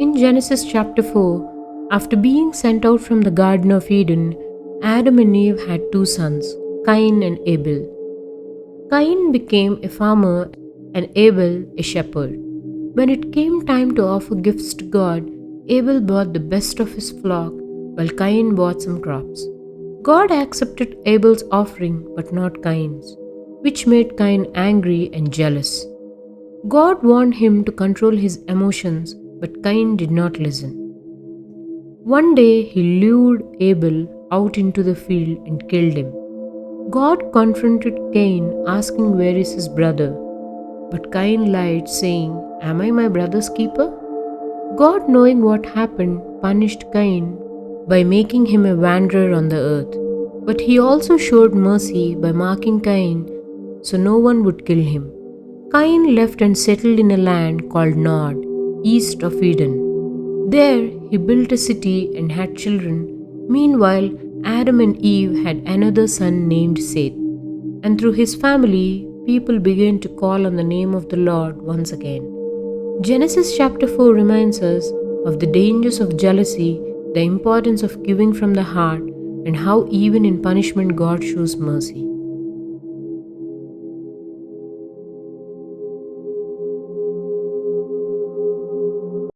In Genesis chapter 4, after being sent out from the Garden of Eden, Adam and Eve had two sons, Cain and Abel. Cain became a farmer and Abel a shepherd. When it came time to offer gifts to God, Abel brought the best of his flock, while Cain brought some crops. God accepted Abel's offering but not Cain's, which made Cain angry and jealous. God warned him to control his emotions, but Cain did not listen. One day he lured Abel out into the field and killed him. God confronted Cain, asking where is his brother. But Cain lied, saying, "Am I my brother's keeper?" God, knowing what happened, punished Cain by making him a wanderer on the earth. But he also showed mercy by marking Cain so no one would kill him. Cain left and settled in a land called Nod, east of Eden. There he built a city and had children. Meanwhile, Adam and Eve had another son named Seth. And through his family, people began to call on the name of the Lord once again. Genesis chapter 4 reminds us of the dangers of jealousy, the importance of giving from the heart, and how even in punishment God shows mercy.